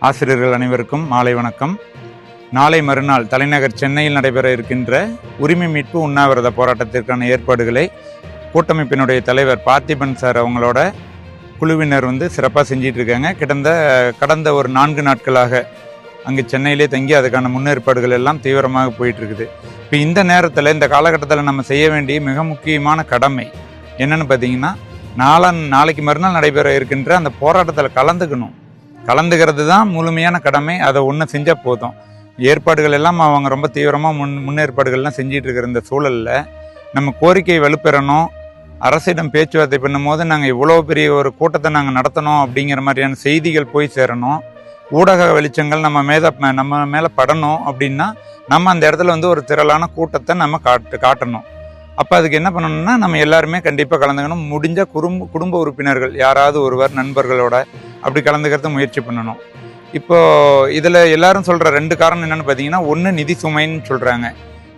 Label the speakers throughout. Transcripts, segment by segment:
Speaker 1: ஆசிரியர்கள் அனைவருக்கும் மாலை வணக்கம். நாளை மறுநாள் தலைநகர் சென்னையில் நடைபெற இருக்கின்ற உரிமை மீட்பு உண்ணாவிரத போராட்டத்திற்கான ஏற்பாடுகளை கூட்டமைப்பினுடைய தலைவர் பார்த்திபன் சார் அவங்களோட குழுவினர் சிறப்பாக செஞ்சிட்டு இருக்காங்க. கடந்த ஒரு 4 நாட்களாக அங்கே சென்னையிலே தங்கி அதுக்கான முன்னேற்பாடுகள் எல்லாம் தீவிரமாக போயிட்டு இருக்குது. இப்போ இந்த நேரத்தில் இந்த காலகட்டத்தில் நம்ம செய்ய வேண்டிய மிக முக்கியமான கடமை என்னன்னு பார்த்தீங்கன்னா, நாளைக்கு மறுநாள் நடைபெற இருக்கின்ற அந்த போராட்டத்தில் கலந்துக்கிறது தான் முழுமையான கடமை. அதை ஒன்று செஞ்சால் போதும். ஏற்பாடுகள் எல்லாம் அவங்க ரொம்ப தீவிரமாக முன்னேற்பாடுகள்லாம் செஞ்சிட்டு இருக்கிற இந்த சூழலில் நம்ம கோரிக்கை வலுப்பெறணும். அரசிடம் பேச்சுவார்த்தை பண்ணும்போது நாங்கள் இவ்வளோ பெரிய ஒரு கூட்டத்தை நாங்கள் நடத்தணும் அப்படிங்கிற மாதிரியான செய்திகள் போய் சேரணும். ஊடக வெளிச்சங்கள் நம்ம மேலே படணும். அப்படின்னா நம்ம அந்த இடத்துல ஒரு திரளான கூட்டத்தை நம்ம காட்டணும். அப்போ அதுக்கு என்ன பண்ணணும்னா, நம்ம எல்லாருமே கண்டிப்பாக கலந்துக்கணும். முடிஞ்ச குடும்ப உறுப்பினர்கள் யாராவது ஒருவர் நண்பர்களோட அப்படி கலந்துக்கிறது முயற்சி பண்ணணும். இப்போது இதில் எல்லாரும் சொல்கிற 2 காரணம் என்னென்னு பார்த்தீங்கன்னா, ஒன்று நிதி சுமைன்னு சொல்கிறாங்க,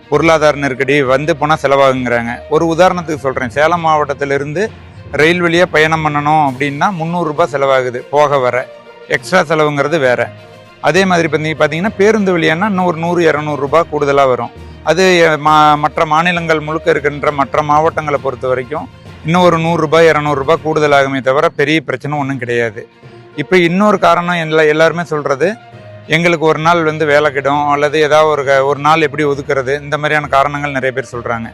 Speaker 1: பொருளாதார நெருக்கடி போனால் செலவாகுங்கிறாங்க. ஒரு உதாரணத்துக்கு சொல்கிறேன், சேலம் மாவட்டத்திலிருந்து ரயில் வழியாக பயணம் பண்ணணும் அப்படின்னா 300 ரூபாய் செலவாகுது போக வர. எக்ஸ்ட்ரா செலவுங்கிறது வேறு. அதே மாதிரி பார்த்தீங்கன்னா பேருந்து வழியானா இன்னும் ஒரு 100-200 ரூபாய் கூடுதலாக வரும். அது மற்ற மாநிலங்கள் முழுக்க இருக்கின்ற மற்ற மாவட்டங்களை பொறுத்த வரைக்கும் இன்னும் ஒரு 100 ரூபாய் 200 ரூபாய் கூடுதலாகுமே தவிர பெரிய பிரச்சனை ஒன்றும் கிடையாது. இப்போ இன்னொரு காரணம் எல்லாருமே சொல்கிறது, எங்களுக்கு ஒரு நாள் வேலை கிடும் அல்லது ஏதாவது ஒரு நாள் எப்படி ஒதுக்குறது, இந்த மாதிரியான காரணங்கள் நிறைய பேர் சொல்கிறாங்க.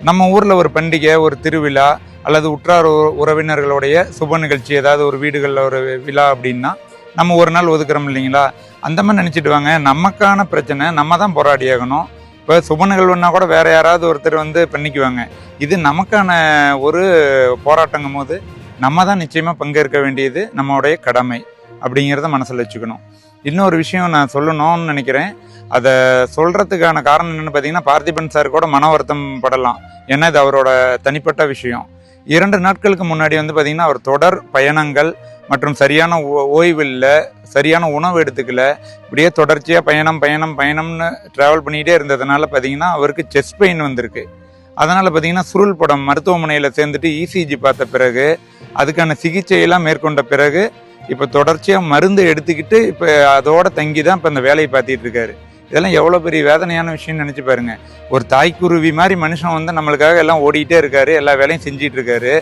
Speaker 1: நம்ம ஊரில் ஒரு பண்டிகை, ஒரு திருவிழா அல்லது உற்றார் உறவினர்களுடைய சுப நிகழ்ச்சி, ஏதாவது ஒரு வீடுகளில் ஒரு விழா அப்படின்னா நம்ம ஒரு நாள் ஒதுக்குறோம் இல்லைங்களா? அந்த மாதிரி நினச்சிட்டு வாங்க. நமக்கான பிரச்சனை நம்ம தான் போராடி ஆகணும். இப்போ சுப நிகழ்வுன்னா கூட வேறு யாராவது ஒருத்தர் பண்ணிக்குவாங்க. இது நமக்கான ஒரு போராட்டங்கும் போது நம்ம தான் நிச்சயமாக பங்கேற்க வேண்டியது நம்மளுடைய கடமை அப்படிங்கிறத மனசில் வச்சுக்கணும். இன்னொரு விஷயம் நான் சொல்லணும்னு நினைக்கிறேன். அதை சொல்கிறதுக்கான காரணம் என்னென்னு பார்த்தீங்கன்னா, பார்த்திபன் சார் கூட மன வருத்தம் படலாம். ஏன்னா இது அவரோட தனிப்பட்ட விஷயம். 2 நாட்களுக்கு முன்னாடி பார்த்தீங்கன்னா, அவர் தொடர் பயணங்கள் மற்றும் சரியான ஓய்வு இல்லை, சரியான உணவு எடுத்துக்கல, இப்படியே தொடர்ச்சியாக பயணம்னு ட்ராவல் பண்ணிகிட்டே இருந்ததுனால பார்த்தீங்கன்னா அவருக்கு செஸ்ட் பெயின் வந்திருக்கு. அதனால் பார்த்தீங்கன்னா சுருள் படம் மருத்துவமனையில் சேர்ந்துட்டு இசிஜி பார்த்த பிறகு அதுக்கான சிகிச்சையெல்லாம் மேற்கொண்ட பிறகு இப்போ தொடர்ச்சியாக மருந்து எடுத்துக்கிட்டு இப்போ அதோட தங்கி தான் இப்போ இந்த வேலையை பார்த்துட்டு இருக்காரு. இதெல்லாம் எவ்வளோ பெரிய வேதனையான விஷயம்னு நினச்சி பாருங்க. ஒரு தாய்க்குருவி மாதிரி மனுஷன் நம்மளுக்காக எல்லாம் ஓடிக்கிட்டே இருக்காரு, எல்லா வேலையும் செஞ்சிட்டு இருக்காரு.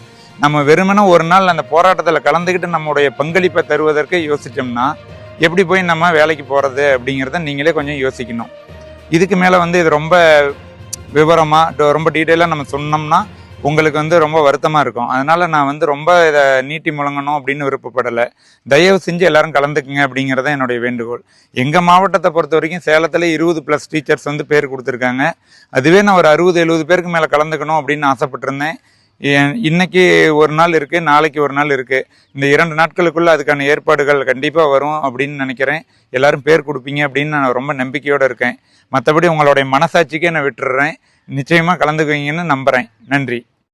Speaker 1: நம்ம வெறுமனே ஒரு நாள் அந்த போராட்டத்தில் கலந்துக்கிட்டு நம்மளுடைய பங்களிப்பை தருவதற்கு யோசித்தோம்னா எப்படி போய் நம்ம வேலைக்கு போகிறது அப்படிங்கிறத நீங்களே கொஞ்சம் யோசிக்கணும். இதுக்கு மேலே இது ரொம்ப விவரமாக ரொம்ப டீட்டெயிலாக நம்ம சொன்னோம்னா உங்களுக்கு ரொம்ப வருத்தமாக இருக்கும். அதனால் நான் ரொம்ப இதை நீட்டி முழங்கணும் அப்படின்னு விருப்பப்படலை. தயவு செஞ்சு எல்லாரும் கலந்துக்குங்க அப்படிங்கிறத என்னுடைய வேண்டுகோள். எங்கள் மாவட்டத்தை பொறுத்த வரைக்கும் சேலத்தில் 20+ டீச்சர்ஸ் பேர் கொடுத்துருக்காங்க. அதுவே நான் ஒரு 60-70 பேருக்கு மேலே கலந்துக்கணும் அப்படின்னு ஆசைப்பட்டிருந்தேன். இன்னைக்கு ஒரு நாள் இருக்குது, நாளைக்கு ஒரு நாள் இருக்குது. இந்த 2 நாட்களுக்குள்ளே அதுக்கான ஏற்பாடுகள் கண்டிப்பாக வரும் அப்படின்னு நினைக்கிறேன். எல்லாரும் பேர் கொடுப்பீங்க அப்படின்னு நான் ரொம்ப நம்பிக்கையோடு இருக்கேன். மற்றபடி உங்களுடைய மனசாட்சிக்கே நான் விட்டுடுறேன். நிச்சயமாக கலந்துக்குவீங்கன்னு நம்புகிறேன். நன்றி.